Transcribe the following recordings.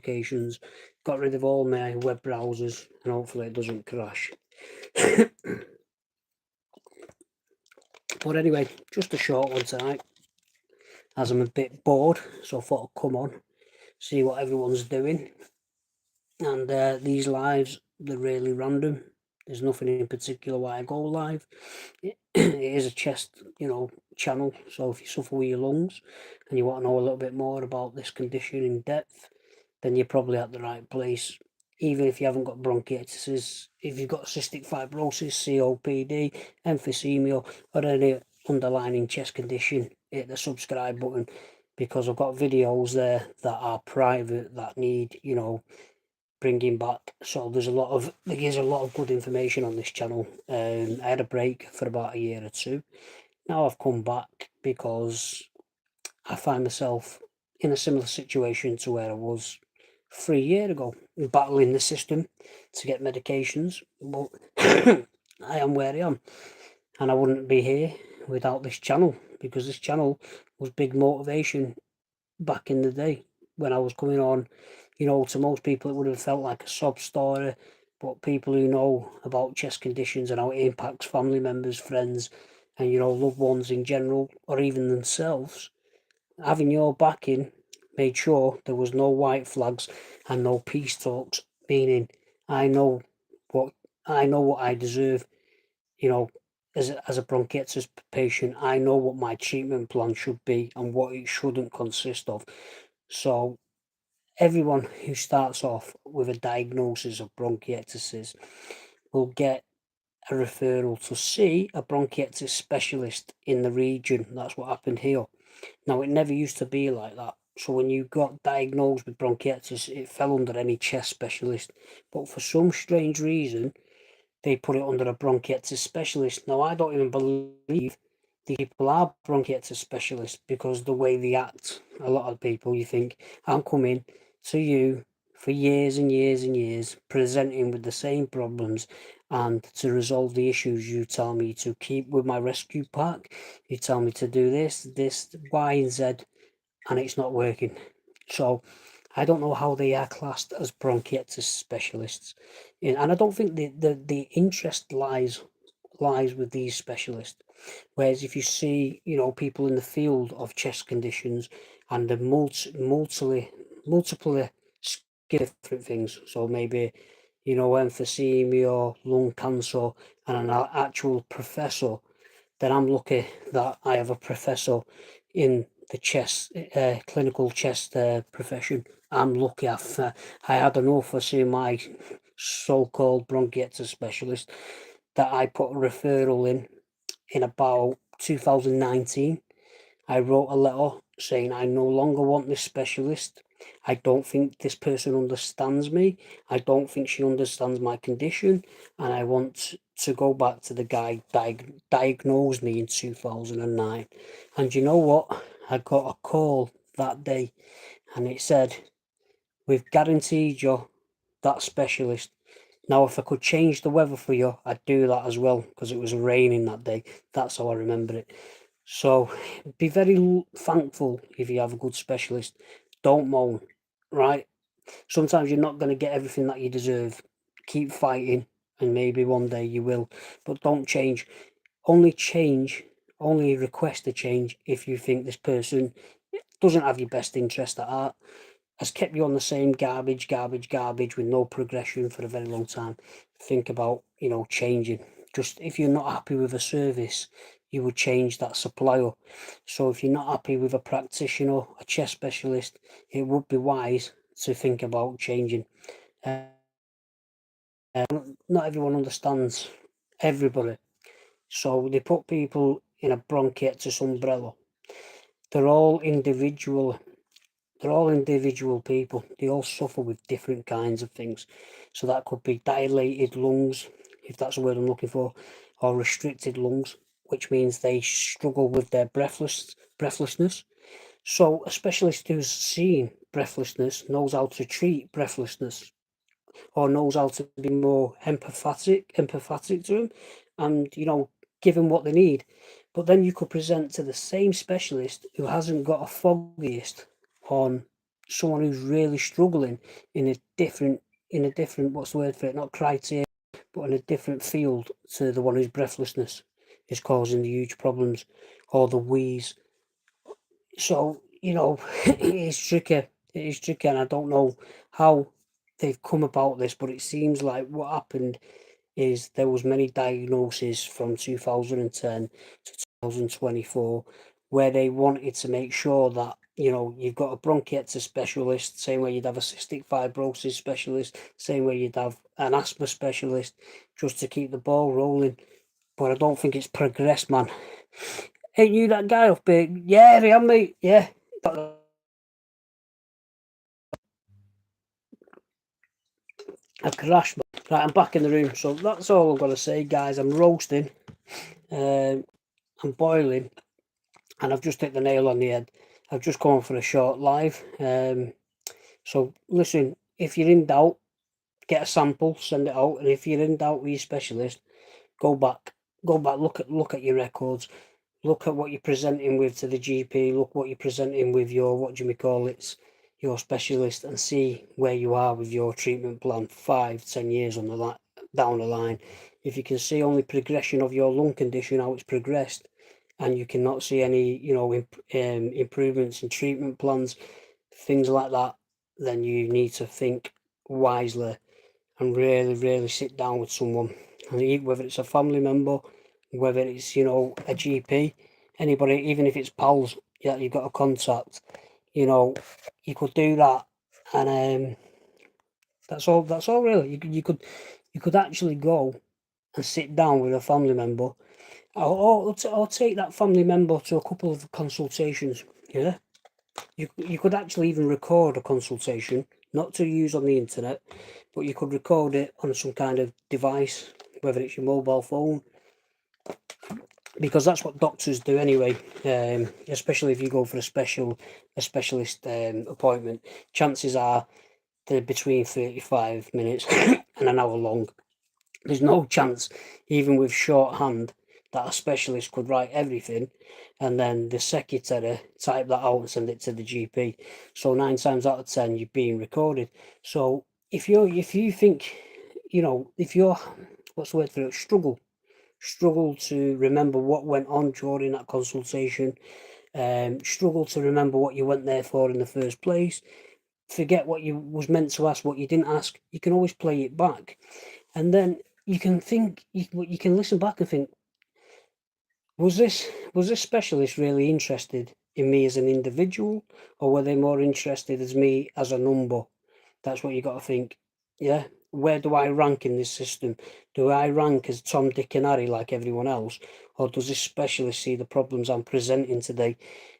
applications, got rid of all my web browsers, and hopefully it doesn't crash. But anyway, just a short one tonight, as I'm a bit bored, so I thought I'd come on, see what everyone's doing. And these lives, they're really random. There's nothing in particular why I go live. It is a chest, channel. So if you suffer with your lungs and you want to know a little bit more about this condition in depth, then you're probably at the right place. Even if you haven't got bronchiectasis, if you've got cystic fibrosis, COPD, emphysema, or any underlying chest condition, hit the subscribe button, because I've got videos there that are private that need, bringing back. So there's a lot of good information on this channel. I had a break for about a year or two. Now I've come back because I find myself in a similar situation to where I was 3 years ago, battling the system to get medications. But I am where I am, and I wouldn't be here without this channel, because this channel was big motivation back in the day when I was coming on. To most people it would have felt like a sob story, but people who know about chest conditions and how it impacts family members, friends, and loved ones in general, or even themselves, having your backing made sure there was no white flags and no peace talks, meaning I know what I deserve. As a bronchitis patient, I know what my treatment plan should be and what it shouldn't consist of. So everyone who starts off with a diagnosis of bronchiectasis will get a referral to see a bronchiectasis specialist in the region. That's what happened here. Now, it never used to be like that. So when you got diagnosed with bronchiectasis, it fell under any chest specialist. But for some strange reason, they put it under a bronchiectasis specialist. Now, I don't even believe the people are bronchiectasis specialists, because the way they act, a lot of people, you think, I'm coming to you for years and years and years, presenting with the same problems, and to resolve the issues you tell me to keep with my rescue pack, you tell me to do this, Y and Z, and it's not working. So I don't know how they are classed as bronchiectasis specialists, and I don't think the interest lies with these specialists. Whereas if you see, people in the field of chest conditions and the multiple different things, so maybe, emphysema or lung cancer, and an actual professor, then I'm lucky that I have a professor in the chest, clinical chest profession. I'm lucky. I had enough for seeing my so-called bronchiectasis specialist that I put a referral in about 2019. I wrote a letter saying I no longer want this specialist. I don't think this person understands me. I don't think she understands my condition, and I want to go back to the guy diagnosed me in 2009. And you know what? I got a call that day, and it said, "We've guaranteed you that specialist." Now, if I could change the weather for you, I'd do that as well, because it was raining that day. That's how I remember it. So be very thankful if you have a good specialist. Don't moan, right? Sometimes you're not going to get everything that you deserve. Keep fighting, and maybe one day you will. But don't change. Only request a change if you think this person doesn't have your best interest at heart, has kept you on the same garbage with no progression for a very long time. Think about, changing. Just if you're not happy with a service, you would change that supplier. So if you're not happy with a practitioner, a chest specialist, it would be wise to think about changing. Not everyone understands everybody. So they put people in a bronchiectasis umbrella. They're all individual people. They all suffer with different kinds of things. So that could be dilated lungs, if that's the word I'm looking for, or restricted lungs, which means they struggle with their breathlessness. So a specialist who's seen breathlessness knows how to treat breathlessness, or knows how to be more empathetic to them, and give them what they need. But then you could present to the same specialist who hasn't got a foggiest on someone who's really struggling in a different, what's the word for it, not criteria, but in a different field to the one whose breathlessness is causing the huge problems, or the wheeze. So, it is tricky. It is tricky, and I don't know how they've come about this, but it seems like what happened is there was many diagnoses from 2010 to 2024 where they wanted to make sure that, you've got a bronchiectasis specialist, same way you'd have a cystic fibrosis specialist, same way you'd have an asthma specialist, just to keep the ball rolling. But I don't think it's progressed, man. Ain't you that guy up there? Yeah, I am, mate. Yeah. I crashed. Right, I'm back in the room. So that's all I've got to say, guys. I'm roasting. I'm boiling. And I've just hit the nail on the head. I've just gone for a short live. So listen, if you're in doubt, get a sample, send it out. And if you're in doubt with your specialist, go back, look at your records, look at what you're presenting with to the GP, look what you're presenting with your, what do you call it, your specialist, and see where you are with your treatment plan 5-10 years on the down the line. If you can see only progression of your lung condition, how it's progressed, and you cannot see any, improvements in treatment plans, things like that, then you need to think wisely and really sit down with someone, and whether it's a family member, whether it's, a GP, anybody, even if it's pals that you've got to contact, you could do that. And that's all really. You could actually go and sit down with a family member, or take that family member to a couple of consultations. Yeah, you could actually even record a consultation, not to use on the internet, but you could record it on some kind of device, whether it's your mobile phone, because that's what doctors do anyway. Especially if you go for a specialist appointment, chances are they're between 35 minutes and an hour long. There's no chance, even with shorthand, that a specialist could write everything and then the secretary type that out and send it to the GP. So 9 times out of 10 you're being recorded. So if you think, if you're, what's the word for it, struggle to remember what went on during that consultation, struggle to remember what you went there for in the first place, forget what you was meant to ask, what you didn't ask, you can always play it back, and then you can think, you can listen back and think, was this specialist really interested in me as an individual, or were they more interested as me as a number? That's what you got to think. Yeah, where do I rank in this system? Do I rank as Tom, Dick, and Harry like everyone else, or does this specialist see the problems I'm presenting today?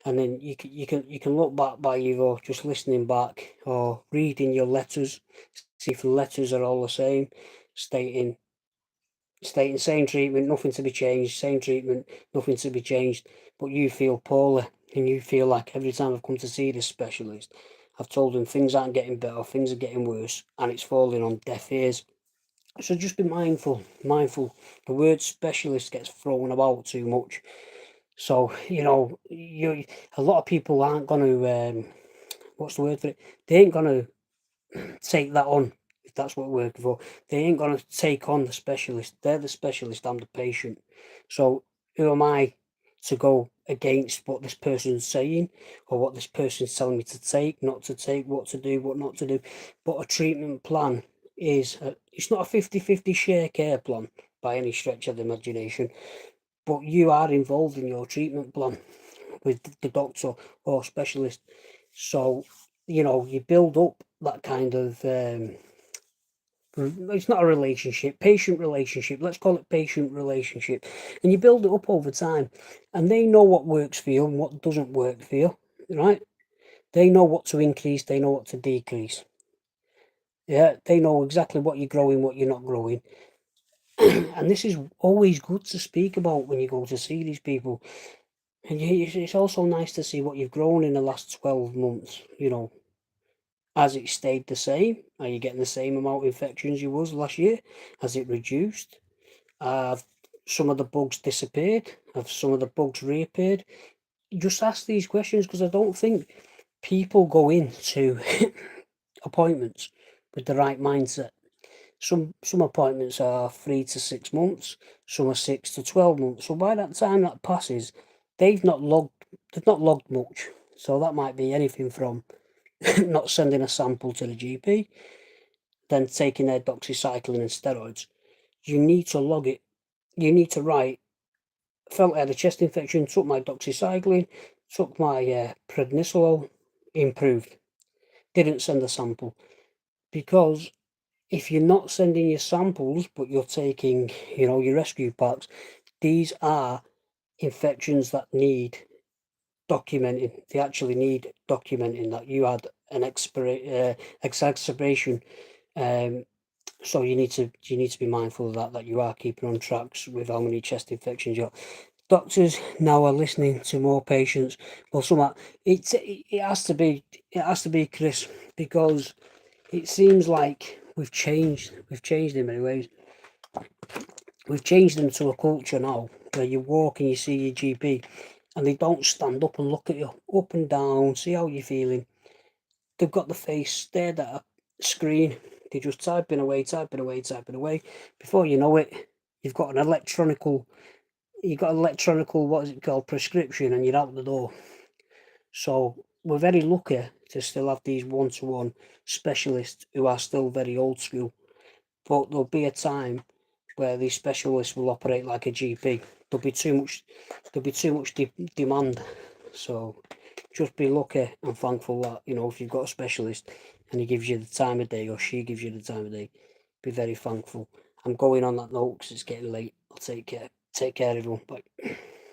And then you can look back by either just listening back or reading your letters, see if the letters are all the same, stating same treatment, nothing to be changed, same treatment, nothing to be changed, but you feel poorly and you feel like every time I've come to see this specialist, I've told them things aren't getting better, things are getting worse, and it's falling on deaf ears. So just be mindful. The word specialist gets thrown about too much. So, a lot of people aren't going to, what's the word for it? They ain't going to take that on, if that's what we're working for. They ain't going to take on the specialist. They're the specialist, I'm the patient. So who am I to go against what this person's saying, or what this person's telling me to take, not to take, what to do, what not to do? But a treatment plan it's not a 50-50 share care plan by any stretch of the imagination, but you are involved in your treatment plan with the doctor or specialist. So, you build up that kind of, it's not a relationship, patient relationship, let's call it patient relationship. And you build it up over time, and they know what works for you and what doesn't work for you, right? They know what to increase, they know what to decrease. Yeah, they know exactly what you're growing, what you're not growing. And this is always good to speak about when you go to see these people. And it's also nice to see what you've grown in the last 12 months, Has it stayed the same? Are you getting the same amount of infections you was last year? Has it reduced? Have some of the bugs disappeared? Have some of the bugs reappeared? Just ask these questions, because I don't think people go into appointments with the right mindset. Some appointments are 3 to 6 months, some are 6 to 12 months. So by that time that passes, they've not logged much. So that might be anything from not sending a sample to the GP, then taking their doxycycline and steroids. You need to log it. You need to write, felt I had a chest infection, took my doxycycline, took my prednisolone, improved. Didn't send a sample. Because if you're not sending your samples, but you're taking, your rescue packs, these are infections that need documenting. They actually need documenting that you had an exacerbation. So you need to be mindful of that you are keeping on tracks with how many chest infections you got. Doctors now are listening to more patients. Well, it has to be, Chris, because it seems like we've changed in many ways. We've changed into a culture now where you walk and you see your GP and they don't stand up and look at you up and down, see how you're feeling. They've got the face stared at a screen. They're just typing away. Before you know it, you've got an electronical, what is it called, prescription, and you're out the door. So we're very lucky to still have these one-to-one specialists who are still very old school. But there'll be a time where these specialists will operate like a GP. There'll be too much demand. So just be lucky and thankful that, if you've got a specialist and he gives you the time of day, or she gives you the time of day, be very thankful. I'm going on that note because it's getting late. I'll take care everyone. Bye.